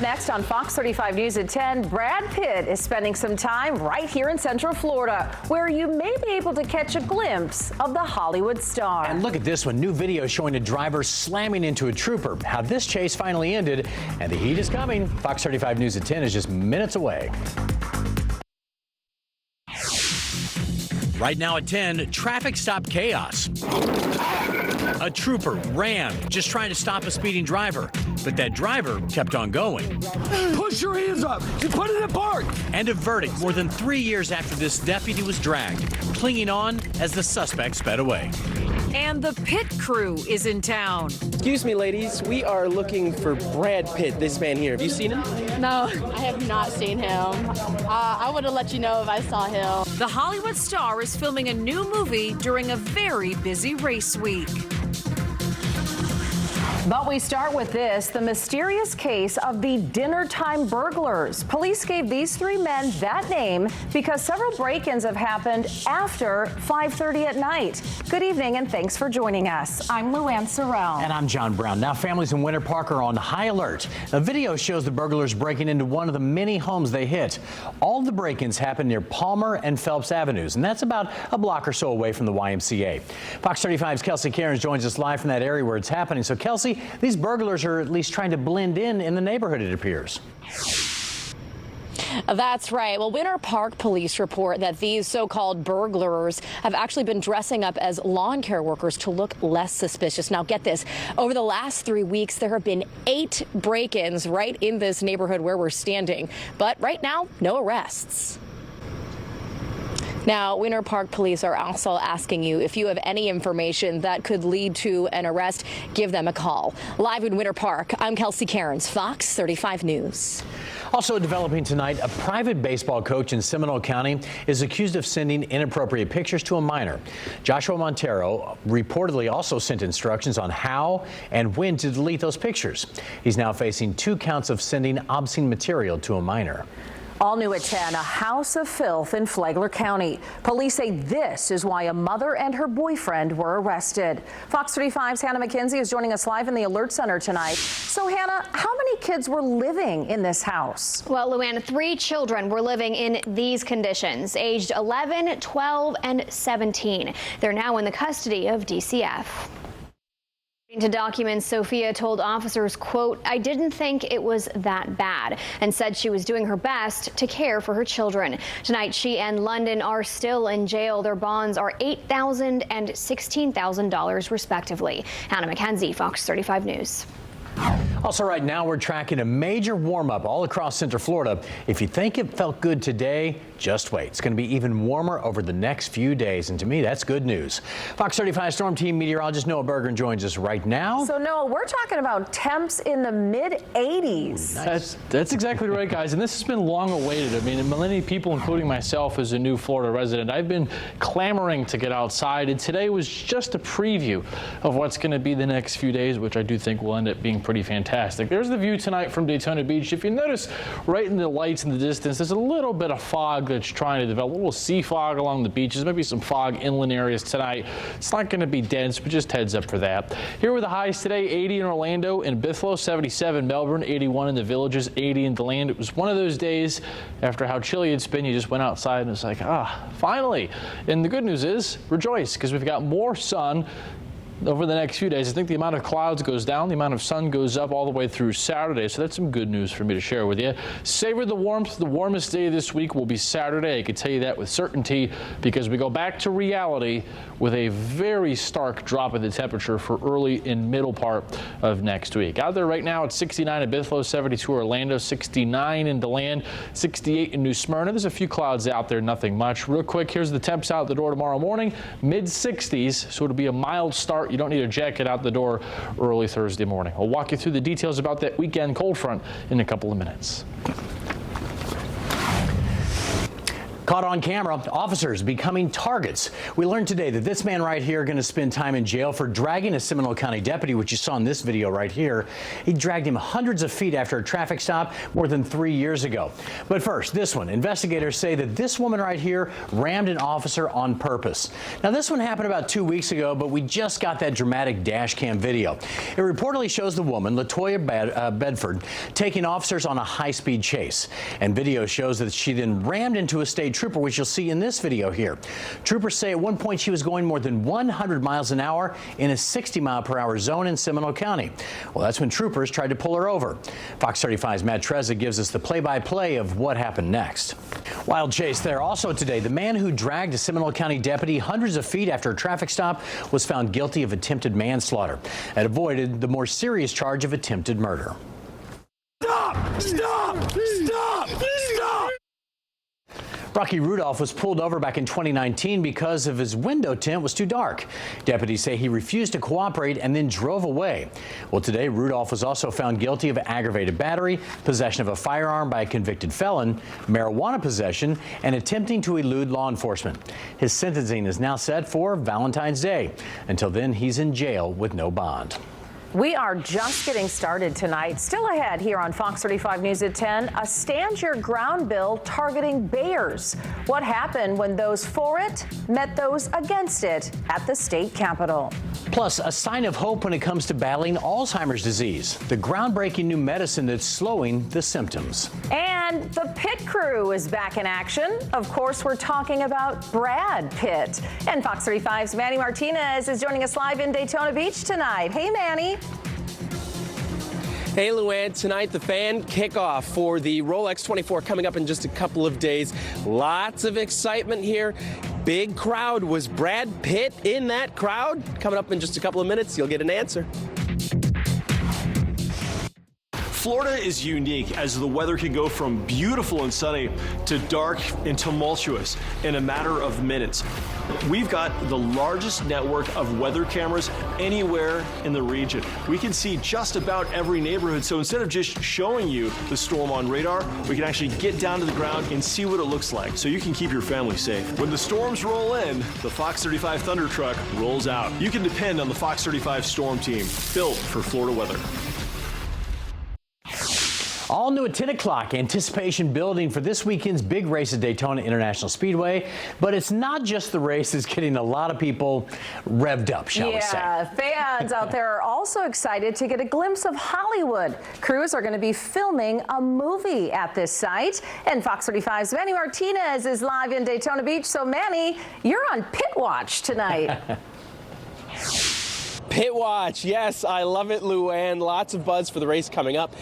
next on Fox 35 News at 10, Brad Pitt is spending some time right here in Central Florida, where you may be able to catch a glimpse of the Hollywood star. And look at this one, new video showing a driver slamming into a trooper. How this chase finally ended, and the heat is coming. Fox 35 News at 10 is just minutes away. Right now at 10, traffic stop chaos. A trooper ran, just trying to stop a speeding driver, but that driver kept on going. Push your hands up! Just put it in park! And a verdict more than 3 years after this deputy was dragged, clinging on as the suspect sped away. And the Pitt crew is in town. Excuse me, ladies. We are looking for Brad Pitt, this man here. Have you seen him? No, I have not seen him. I would have let you know if I saw him. The Hollywood star is filming a new movie during a very busy race week. But we start with this, the mysterious case of the dinner time burglars. Police gave these three men that name because several break-ins have happened after 5:30 at night. Good evening and thanks for joining us. I'm Luann Sorrell. And I'm John Brown. Now families in Winter Park are on high alert. A video shows the burglars breaking into one of the many homes they hit. All the break-ins happened near Palmer and Phelps Avenues, and that's about a block or so away from the YMCA. Fox 35's Kelsey Cairns joins us live from that area where it's happening. So Kelsey, these burglars are at least trying to blend in the neighborhood, it appears. That's right. Well, Winter Park police report that these so-called burglars have actually been dressing up as lawn care workers to look less suspicious. Now, get this. Over the last 3 weeks, there have been 8 break-ins right in this neighborhood where we're standing. But right now, no arrests. Now, Winter Park police are also asking you if you have any information that could lead to an arrest, give them a call. Live in Winter Park, I'm Kelsey Cairns, Fox 35 News. Also developing tonight, a private baseball coach in Seminole County is accused of sending inappropriate pictures to a minor. Joshua Montero reportedly also sent instructions on how and when to delete those pictures. He's now facing 2 counts of sending obscene material to a minor. All new at 10, a house of filth in Flagler County. Police say this is why a mother and her boyfriend were arrested. Fox 35's Hannah McKenzie is joining us live in the Alert Center tonight. So Hannah, how many kids were living in this house? Well, Luann, 3 children were living in these conditions, aged 11, 12, and 17. They're now in the custody of DCF. To documents, Sophia told officers, quote, "I didn't think it was that bad," and said she was doing her best to care for her children. Tonight, she and London are still in jail. Their bonds are $8,000 and $16,000 respectively. Hannah McKenzie, Fox 35 News. Also right now, we're tracking a major warm-up all across Central Florida. If you think it felt good today, just wait. It's going to be even warmer over the next few days, and to me, that's good news. Fox 35 Storm Team meteorologist Noah Bergen joins us right now. So Noah, we're talking about temps in the mid-80s. Nice. That's exactly right, guys, and this has been long awaited. I mean, many people, including myself as a new Florida resident, I've been clamoring to get outside, and today was just a preview of what's going to be the next few days, which I do think will end up being pretty fantastic. There's the view tonight from Daytona Beach. If you notice right in the lights in the distance, there's a little bit of fog that's trying to develop, a little sea fog along the beaches, maybe some fog inland areas tonight. It's not going to be dense, but just heads up for that. Here were the highs today: 80 in Orlando and Bithlo, 77 Melbourne, 81 in the Villages, 80 in DeLand. It was one of those days after how chilly it's been, you just went outside and it's like, finally. And the good news is, rejoice, because we've got more sun over the next few days. I think the amount of clouds goes down, the amount of sun goes up all the way through Saturday, so that's some good news for me to share with you. Savor the warmth. The warmest day this week will be Saturday. I can tell you that with certainty because we go back to reality with a very stark drop in the temperature for early and middle part of next week. Out there right now, it's 69 in Bithlo, 72 Orlando, 69 in DeLand, 68 in New Smyrna. There's a few clouds out there, nothing much. Real quick, here's the temps out the door tomorrow morning, mid-60s, so it'll be a mild start. You don't need a jacket out the door early Thursday morning. I'll walk you through the details about that weekend cold front in a couple of minutes. Caught on camera, officers becoming targets. We learned today that this man right here going to spend time in jail for dragging a Seminole County deputy, which you saw in this video right here. He dragged him hundreds of feet after a traffic stop more than 3 years ago. But first, this one. Investigators say that this woman right here rammed an officer on purpose. Now, this one happened about 2 weeks ago, but we just got that dramatic dash cam video. It reportedly shows the woman, Latoya Bedford, taking officers on a high-speed chase. And video shows that she then rammed into a state trooper, which you'll see in this video here. Troopers say at one point she was going more than 100 miles an hour in a 60-mile-per-hour zone in Seminole County. Well, that's when troopers tried to pull her over. Fox 35's Matt Trezza gives us the play-by-play of what happened next. Wild chase there. Also today, the man who dragged a Seminole County deputy hundreds of feet after a traffic stop was found guilty of attempted manslaughter and avoided the more serious charge of attempted murder. Stop! Stop! Stop! Stop! Rocky Rudolph was pulled over back in 2019 because of his window tint was too dark. Deputies say he refused to cooperate and then drove away. Well, today, Rudolph was also found guilty of aggravated battery, possession of a firearm by a convicted felon, marijuana possession, and attempting to elude law enforcement. His sentencing is now set for Valentine's Day. Until then, he's in jail with no bond. We are just getting started tonight. Still ahead here on Fox 35 News at 10, a Stand Your Ground bill targeting bears. What happened when those for it met those against it at the state capitol? Plus, a sign of hope when it comes to battling Alzheimer's disease, the groundbreaking new medicine that's slowing the symptoms. And the Pit Crew is back in action. Of course, we're talking about Brad Pitt. And Fox 35's Manny Martinez is joining us live in Daytona Beach tonight. Hey, Manny. Hey, Luann, tonight the fan kickoff for the Rolex 24 coming up in just a couple of days. Lots of excitement here. Big crowd. Was Brad Pitt in that crowd? Coming up in just a couple of minutes, you'll get an answer. Florida is unique as the weather can go from beautiful and sunny to dark and tumultuous in a matter of minutes. We've got the largest network of weather cameras anywhere in the region. We can see just about every neighborhood. So instead of just showing you the storm on radar, we can actually get down to the ground and see what it looks like so you can keep your family safe. When the storms roll in, the Fox 35 Thunder Truck rolls out. You can depend on the Fox 35 Storm Team, built for Florida weather. All new at 10 o'clock, anticipation building for this weekend's big race at Daytona International Speedway. But it's not just the race that's getting a lot of people revved up, shall we say. Yeah, fans out there are also excited to get a glimpse of Hollywood. Crews are going to be filming a movie at this site. And Fox 35's Manny Martinez is live in Daytona Beach. So, Manny, you're on pit watch tonight. Pit watch. Yes, I love it, Luann. Lots of buzz for the race coming up.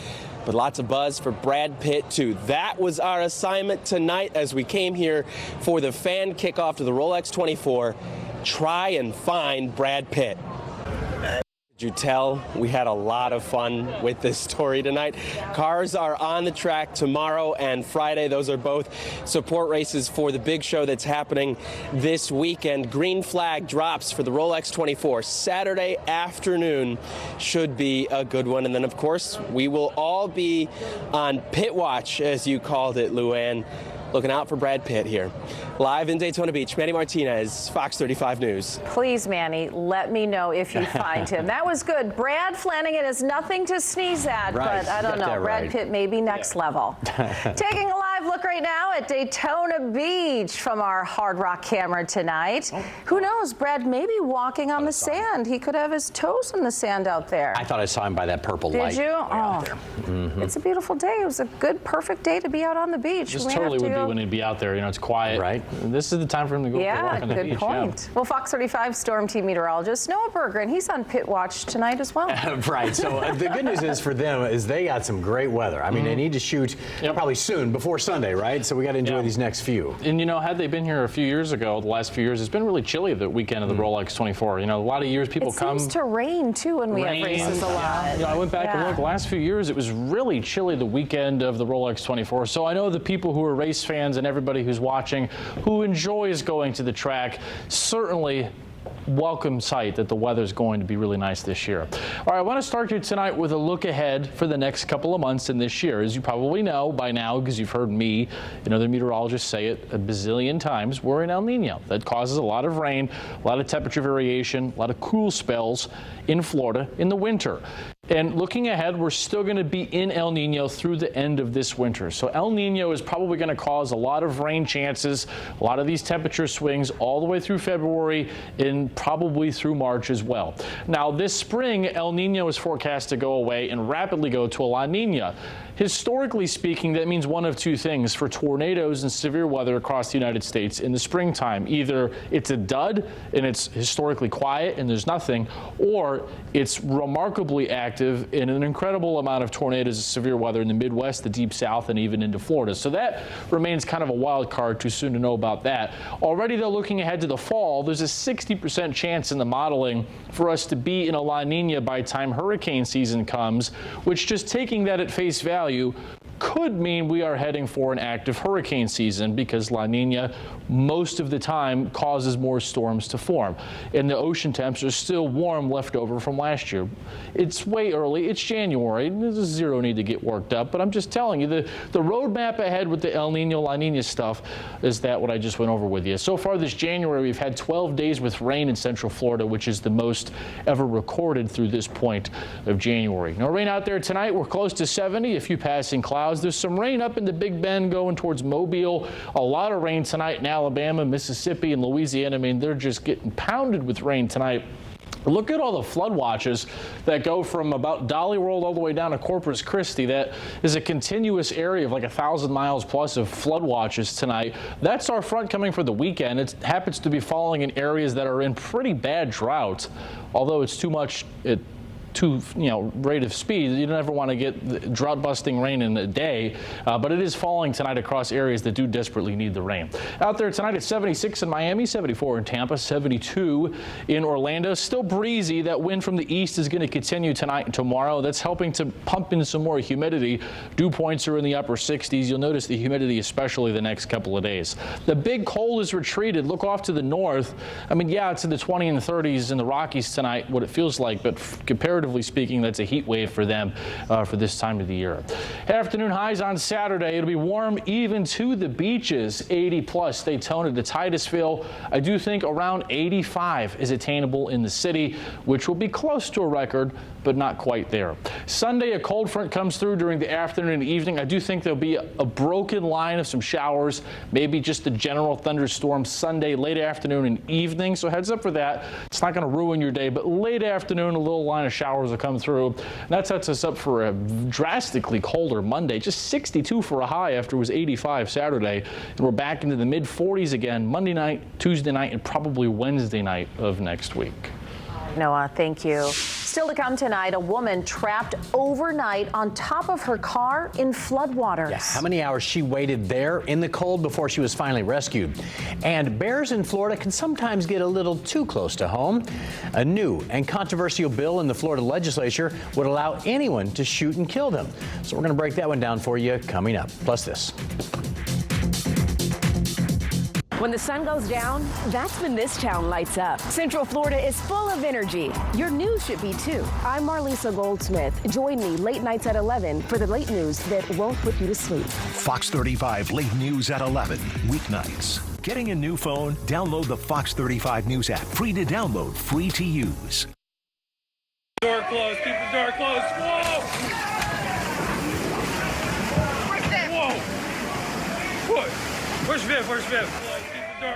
But lots of buzz for Brad Pitt, too. That was our assignment tonight as we came here for the fan kickoff to the Rolex 24. Try and find Brad Pitt. Did you tell? We had a lot of fun with this story tonight. Cars are on the track tomorrow and Friday. Those are both support races for the big show that's happening this weekend. Green flag drops for the Rolex 24. Saturday afternoon should be a good one. And then, of course, we will all be on pit watch, as you called it, Luann. Looking out for Brad Pitt here. Live in Daytona Beach, Manny Martinez, Fox 35 News. Please, Manny, let me know if you find him. That was good. Brad Flanagan is nothing to sneeze at, right. But I don't know. Brad Pitt may be next level. Taking a live look right now at Daytona Beach from our Hard Rock camera tonight. Who knows? Brad may be walking on the sand. He could have his toes in the sand out there. I thought I saw him by that purple light. Did you? Out there. It's a beautiful day. It was a good, perfect day to be out on the beach. This totally would be when he'd be out there. You know, it's quiet. Right. This is the time for him to go for a walk on the beach. Yeah, good point. Yeah. Well, Fox 35 Storm Team meteorologist Noah Berger, and he's on pit watch tonight as well. Right. So the good news is for them is they got some great weather. I mean, they need to shoot probably soon, before Sunday, right? So we got to enjoy these next few. And, you know, had they been here a few years ago, the last few years, it's been really chilly the weekend of the Rolex 24. You know, a lot of years people come. It seems to rain, too, when we have races a lot. You know, I went back and looked. The last few years, it was really chilly the weekend of the Rolex 24. So I know the people who are race fans and everybody who's watching, who enjoys going to the track, certainly welcome sight that the weather's going to be really nice this year. All right, I want to start here tonight with a look ahead for the next couple of months in this year. As you probably know by now, because you've heard me and other meteorologists say it a bazillion times, we're in El Nino. That causes a lot of rain, a lot of temperature variation, a lot of cool spells in Florida in the winter. And looking ahead, we're still going to be in El Nino through the end of this winter. So El Nino is probably going to cause a lot of rain chances, a lot of these temperature swings all the way through February and probably through March as well. Now, this spring, El Nino is forecast to go away and rapidly go to a La Nina. Historically speaking, that means one of two things for tornadoes and severe weather across the United States in the springtime. Either it's a dud and it's historically quiet and there's nothing, or it's remarkably active in an incredible amount of tornadoes and severe weather in the Midwest, the Deep South, and even into Florida. So that remains kind of a wild card. Too soon to know about that. Already, though, looking ahead to the fall, there's a 60% chance in the modeling for us to be in a La Nina by the time hurricane season comes, which, just taking that at face value, could mean we are heading for an active hurricane season, because La Nina most of the time causes more storms to form. And the ocean temps are still warm left over from last year. It's way early. It's January. There's zero need to get worked up. But I'm just telling you, the roadmap ahead with the El Nino, La Nina stuff is that what I just went over with you. So far this January, we've had 12 days with rain in Central Florida, which is the most ever recorded through this point of January. No rain out there tonight. We're close to 70. A few passing clouds. There's some rain up in the Big Bend going towards Mobile. A lot of rain tonight in Alabama, Mississippi, and Louisiana. I mean, they're just getting pounded with rain tonight. Look at all the flood watches that go from about Dolly World all the way down to Corpus Christi. That is a continuous area of like 1,000 miles plus of flood watches tonight. That's our front coming for the weekend. It happens to be falling in areas that are in pretty bad drought, although it's too much rate of speed. You never want to get drought-busting rain in a day, but it is falling tonight across areas that do desperately need the rain. Out there tonight at 76 in Miami, 74 in Tampa, 72 in Orlando. Still breezy. That wind from the east is going to continue tonight and tomorrow. That's helping to pump in some more humidity. Dew points are in the upper 60s. You'll notice the humidity especially the next couple of days. The big cold is retreated. Look off to the north. I mean, yeah, it's in the 20 and 30s in the Rockies tonight, what it feels like, but comparatively speaking, that's a heat wave for them for this time of the year. Afternoon highs on Saturday. It'll be warm even to the beaches. 80 plus Daytona to Titusville. I do think around 85 is attainable in the city, which will be close to a record, but not quite there. Sunday, a cold front comes through during the afternoon and evening. I do think there'll be a broken line of some showers, maybe just a general thunderstorm Sunday, late afternoon and evening. So heads up for that. It's not going to ruin your day, but late afternoon, a little line of showers will come through. And that sets us up for a drastically colder Monday. Just 62 for a high after it was 85 Saturday. And we're back into the mid 40s again Monday night, Tuesday night, and probably Wednesday night of next week. Noah, thank you. Still to come tonight, a woman trapped overnight on top of her car in floodwaters. Yeah, how many hours she waited there in the cold before she was finally rescued. And bears in Florida can sometimes get a little too close to home. A new and controversial bill in the Florida legislature would allow anyone to shoot and kill them. So we're going to break that one down for you coming up. Plus this. When the sun goes down, that's when this town lights up. Central Florida is full of energy. Your news should be too. I'm Marlisa Goldsmith. Join me late nights at 11 for the late news that won't put you to sleep. Fox 35 Late News at 11, weeknights. Getting a new phone? Download the Fox 35 News app. Free to download, free to use. Door closed. Keep the door closed. Whoa! Whoa! What? Where's Viv? Where's Viv?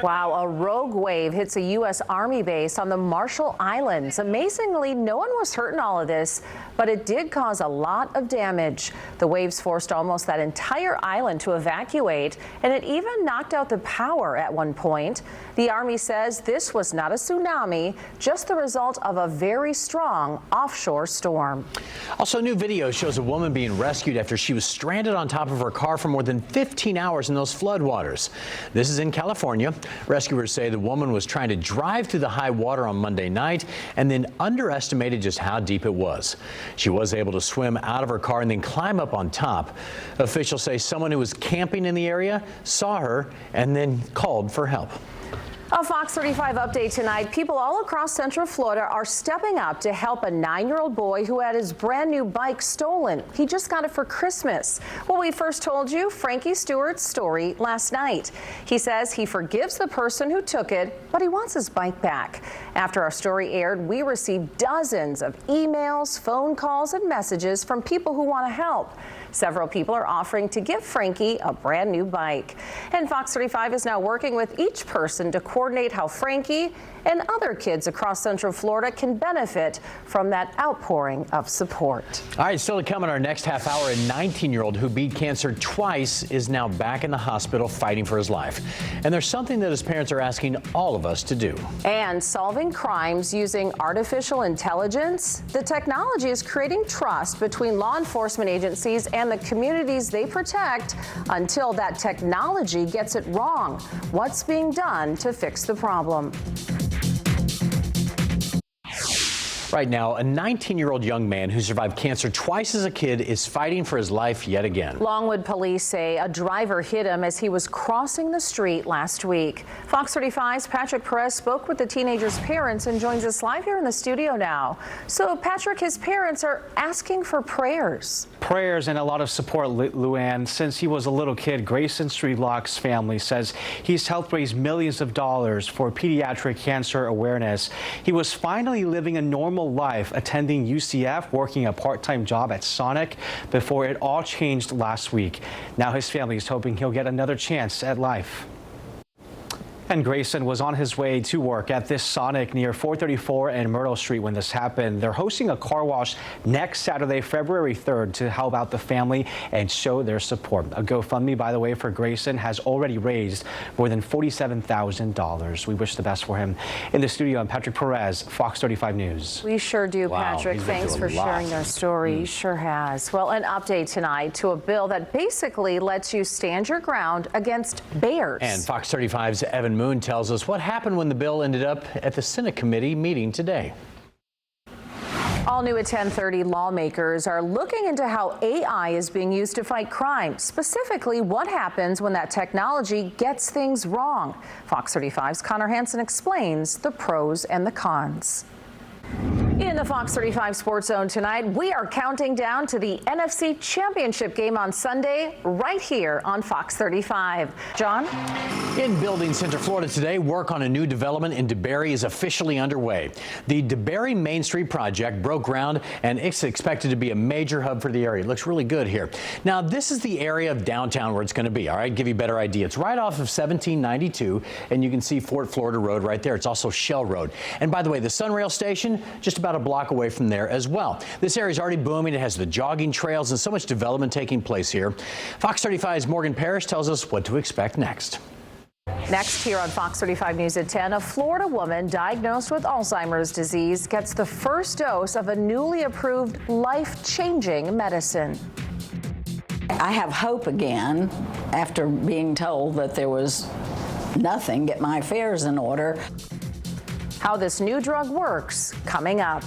Wow, a rogue wave hits a U.S. Army base on the Marshall Islands. Amazingly, no one was hurt in all of this, but it did cause a lot of damage. The waves forced almost that entire island to evacuate, and it even knocked out the power at one point. The Army says this was not a tsunami, just the result of a very strong offshore storm. Also, new video shows a woman being rescued after she was stranded on top of her car for more than 15 hours in those floodwaters. This is in California. Rescuers say the woman was trying to drive through the high water on Monday night and then underestimated just how deep it was. She was able to swim out of her car and then climb up on top. Officials say someone who was camping in the area saw her and then called for help. A Fox 35 update tonight. People all across Central Florida are stepping up to help a 9-year-old boy who had his brand new bike stolen. He just got it for Christmas. Well, we first told you Frankie Stewart's story last night. He says he forgives the person who took it, but he wants his bike back. After our story aired, we received dozens of emails, phone calls, and messages from people who want to help. Several people are offering to give Frankie a brand new bike. And Fox 35 is now working with each person to coordinate how Frankie and other kids across Central Florida can benefit from that outpouring of support. All right, still to come in our next half hour, a 19-year-old who beat cancer twice is now back in the hospital fighting for his life. And there's something that his parents are asking all of us to do. And solving crimes using artificial intelligence. The technology is creating trust between law enforcement agencies and the communities they protect until that technology gets it wrong. What's being done to fix the problem? Right now, a 19-year-old young man who survived cancer twice as a kid is fighting for his life yet again. Longwood police say a driver hit him as he was crossing the street last week. Fox 35's Patrick Perez spoke with the teenager's parents and joins us live here in the studio now. So, Patrick, his parents are asking for prayers. Prayers and a lot of support, Luann. Since he was a little kid, Grayson Streetlock's family says he's helped raise millions of dollars for pediatric cancer awareness. He was finally living a normal life, attending UCF, working a part-time job at Sonic before it all changed last week. Now his family is hoping he'll get another chance at life. And Grayson was on his way to work at this Sonic near 434 and Myrtle Street when this happened. They're hosting a car wash next Saturday, February 3rd, to help out the family and show their support. A GoFundMe, by the way, for Grayson has already raised more than $47,000. We wish the best for him. In the studio, I'm Patrick Perez, Fox 35 News. We sure do, Wow, Patrick. he's been Thanks through a for lot. sharing their story. He sure has. Well, an update tonight to a bill that basically lets you stand your ground against bears. And Fox 35's Evan Moon tells us what happened when the bill ended up at the Senate committee meeting today. All new at 10:30, lawmakers are looking into how AI is being used to fight crime. Specifically, what happens when that technology gets things wrong. Fox 35's Connor Hansen explains the pros and the cons. In the Fox 35 Sports Zone tonight, we are counting down to the NFC Championship game on Sunday, right here on Fox 35. John? In Building Central Florida today, work on a new development in DeBerry is officially underway. The DeBerry Main Street project broke ground, and it's expected to be a major hub for the area. It looks really good here. Now, this is the area of downtown where it's going to be. All right, give you a better idea. It's right off of 1792, and you can see Fort Florida Road right there. It's also Shell Road. And by the way, the Sunrail station, just about a block away from there as well. This area is already booming. It has the jogging trails and so much development taking place here. Fox 35's Morgan Parrish tells us what to expect next. Next here on Fox 35 News at 10, a Florida woman diagnosed with Alzheimer's disease gets the first dose of a newly approved life-changing medicine. I have hope again after being told that there was nothing, get my affairs in order. How this new drug works, coming up.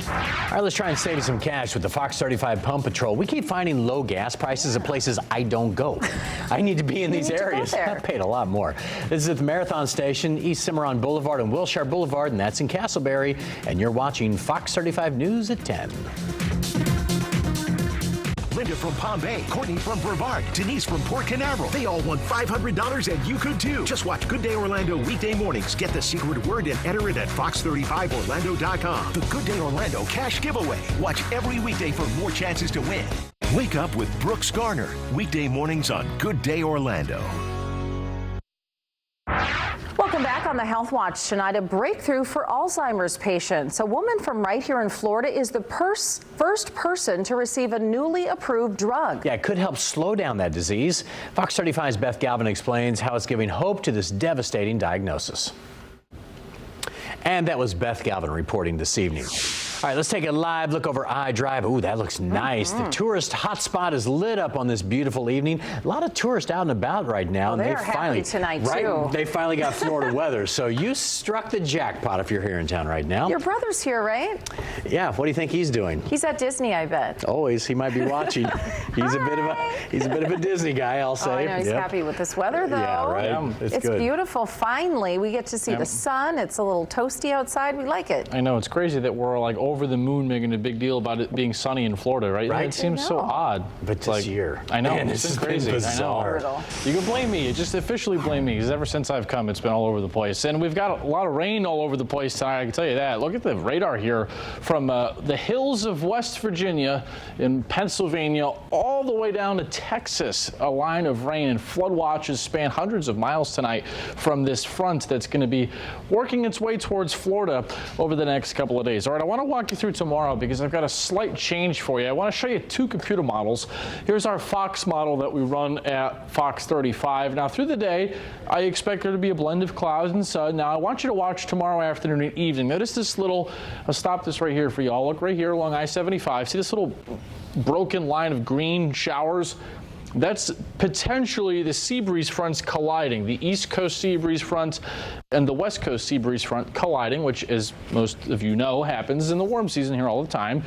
All right, let's try and save you some cash with the Fox 35 Pump Patrol. We keep finding low gas prices at places I don't go. I need to be in these areas. I paid a lot more. This is at the Marathon Station, East Cimarron Boulevard and Wilshire Boulevard, and that's in Castleberry. And you're watching Fox 35 News at 10. Linda from Palm Bay, Courtney from Brevard, Denise from Port Canaveral. They all won $500 and you could too. Just watch Good Day Orlando weekday mornings. Get the secret word and enter it at fox35orlando.com. The Good Day Orlando cash giveaway. Watch every weekday for more chances to win. Wake up with Brooks Garner. Weekday mornings on Good Day Orlando. Welcome back on the Health Watch tonight. A breakthrough for Alzheimer's patients. A woman from right here in Florida is the first person to receive a newly approved drug. Yeah, it could help slow down that disease. Fox 35's Beth Galvin explains how it's giving hope to this devastating diagnosis. And that was Beth Galvin reporting this evening. All right, let's take a live look over I-Drive. Ooh, that looks nice. The tourist hotspot is lit up on this beautiful evening. A lot of tourists out and about right now. Well, and they're happy tonight, too. They finally got Florida weather. So you struck the jackpot if you're here in town right now. Your brother's here, right? Yeah, what do you think he's doing? He's at Disney, I bet. Always. He might be watching. He's a bit of a Disney guy, I'll say. Oh, I know he's happy with this weather, though. Yeah, right. It's good. beautiful. Finally, we get to see the sun. It's a little toasty outside. We like it. I know, it's crazy that we're like over the moon making a big deal about it being sunny in Florida, right? Right. It seems so odd. But this year. I know, Man, it's this has crazy. been bizarre. I know. You can blame me. Just officially blame me, because ever since I've come, it's been all over the place. And we've got a lot of rain all over the place tonight, I can tell you that. Look at the radar here from the hills of West Virginia in Pennsylvania all the way down to Texas. A line of rain and flood watches span hundreds of miles tonight from this front that's going to be working its way towards Florida over the next couple of days. All right, I want to walk you through tomorrow because I've got a slight change for you. I want to show you two computer models. Here's our Fox model that we run at Fox 35. Now, through the day, I expect there to be a blend of clouds and sun. Now, I want you to watch tomorrow afternoon and evening. Notice this little, I'll stop this right here for you all. Look right here along I-75. See this little broken line of green showers? That's potentially the sea breeze fronts colliding, the East Coast sea breeze front and the West Coast sea breeze front colliding, which, as most of you know, happens in the warm season here all the time,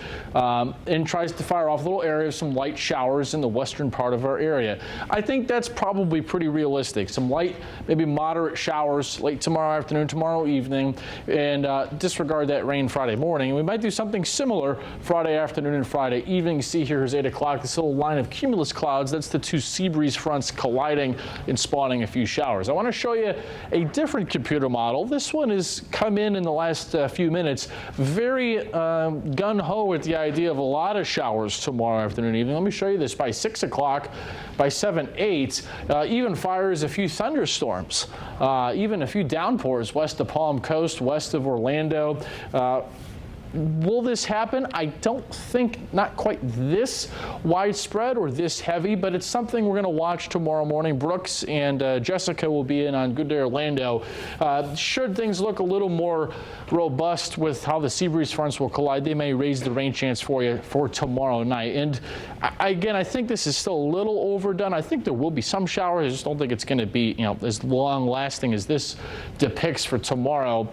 and tries to fire off a little area of some light showers in the western part of our area. I think that's probably pretty realistic. Some light, maybe moderate showers late tomorrow afternoon, tomorrow evening, and disregard that rain Friday morning. And we might do something similar Friday afternoon and Friday evening. You see here is 8 o'clock, this little line of cumulus clouds. That's the two sea breeze fronts colliding and spawning a few showers. I want to show you a different computer model. This one has come in the last few minutes. Very gun-ho with the idea of a lot of showers tomorrow afternoon and evening. Let me show you this. By 6 o'clock, by 7, 8, even fires a few thunderstorms, even a few downpours west of Palm Coast, west of Orlando. Will this happen? I don't think not quite this widespread or this heavy, but it's something we're going to watch tomorrow morning. Brooks and Jessica will be in on Good Day Orlando. Should things look a little more robust with how the sea breeze fronts will collide, they may raise the rain chance for you for tomorrow night. And again, I think this is still a little overdone. I think there will be some showers. I just don't think it's going to be, as long lasting as this depicts for tomorrow.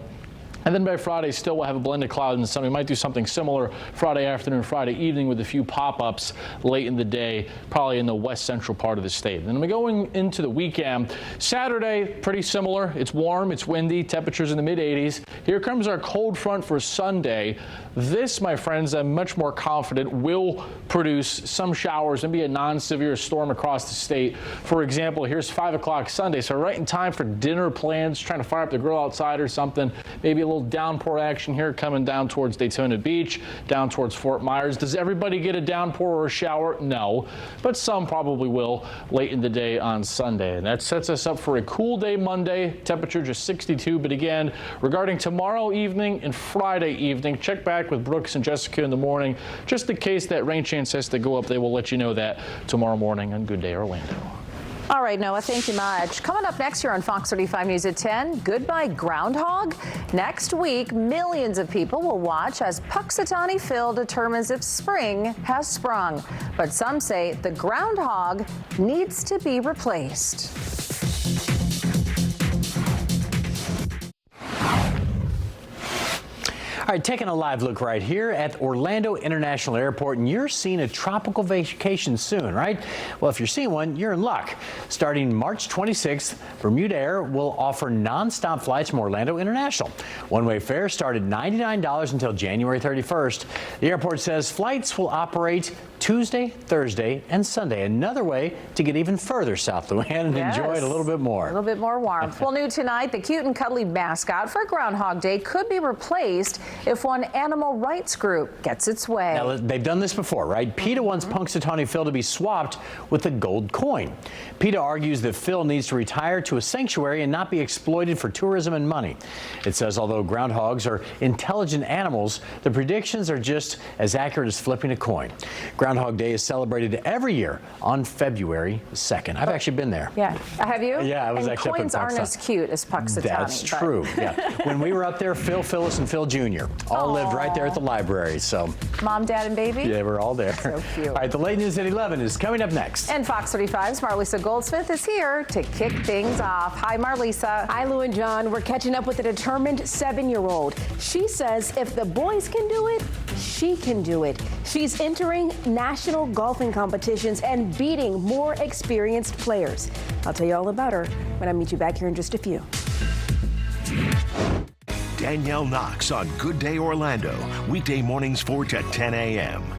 And then by Friday, still we'll have a blend of clouds and sun. We might do something similar Friday afternoon, Friday evening with a few pop-ups late in the day, probably in the west central part of the state. Then we're going into the weekend. Saturday, pretty similar. It's warm, it's windy, temperatures in the mid-80s. Here comes our cold front for Sunday. This, my friends, I'm much more confident will produce some showers and be a non-severe storm across the state. For example, here's 5 o'clock Sunday, so right in time for dinner plans, trying to fire up the grill outside or something. Maybe a little downpour action here coming down towards Daytona Beach, down towards Fort Myers. Does everybody get a downpour or a shower? No, but some probably will late in the day on Sunday. And that sets us up for a cool day Monday, temperature just 62. But again, regarding tomorrow evening and Friday evening, check back with Brooks and Jessica in the morning. Just in case that rain chance has to go up, they will let you know that tomorrow morning on Good Day Orlando. All right, Noah, thank you much. Coming up next year on Fox 35 News at 10, Goodbye Groundhog. Next week, millions of people will watch as Puxatawny Phil determines if spring has sprung. But some say the groundhog needs to be replaced. All right, taking a live look right here at Orlando International Airport, and you're seeing a tropical vacation soon, right? Well, if you're seeing one, you're in luck. Starting March 26th, Bermuda Air will offer nonstop flights from Orlando International. One-way fares start at $99 until January 31st. The airport says flights will operate Tuesday, Thursday, and Sunday. Another way to get even further south, Luann, and enjoy it a little bit more. A little bit more warmth. Well, new tonight, the cute and cuddly mascot for Groundhog Day could be replaced if one animal rights group gets its way. Now, they've done this before, right? PETA wants Punxsutawney Phil to be swapped with a gold coin. PETA argues that Phil needs to retire to a sanctuary and not be exploited for tourism and money. It says although groundhogs are intelligent animals, the predictions are just as accurate as flipping a coin. Groundhog Groundhog Day is celebrated every year on February 2nd. I've actually been there. Yeah. Have you? Yeah, I was and actually up in coins aren't Puxatawny. as cute as Puxatawny. That's but- true. Yeah. When we were up there, Phil, Phyllis, and Phil Jr. all lived right there at the library. So Mom, Dad, and baby? yeah, we're all there. So cute. All right, the late news at 11 is coming up next. And Fox 35's Marlisa Goldsmith is here to kick things off. Hi, Marlisa. Hi, Lou and John. We're catching up with a determined 7-year-old. She says if the boys can do it, she can do it. She's entering national golfing competitions and beating more experienced players. I'll tell you all about her when I meet you back here in just a few. Danielle Knox on Good Day Orlando, weekday mornings 4 to 10 a.m.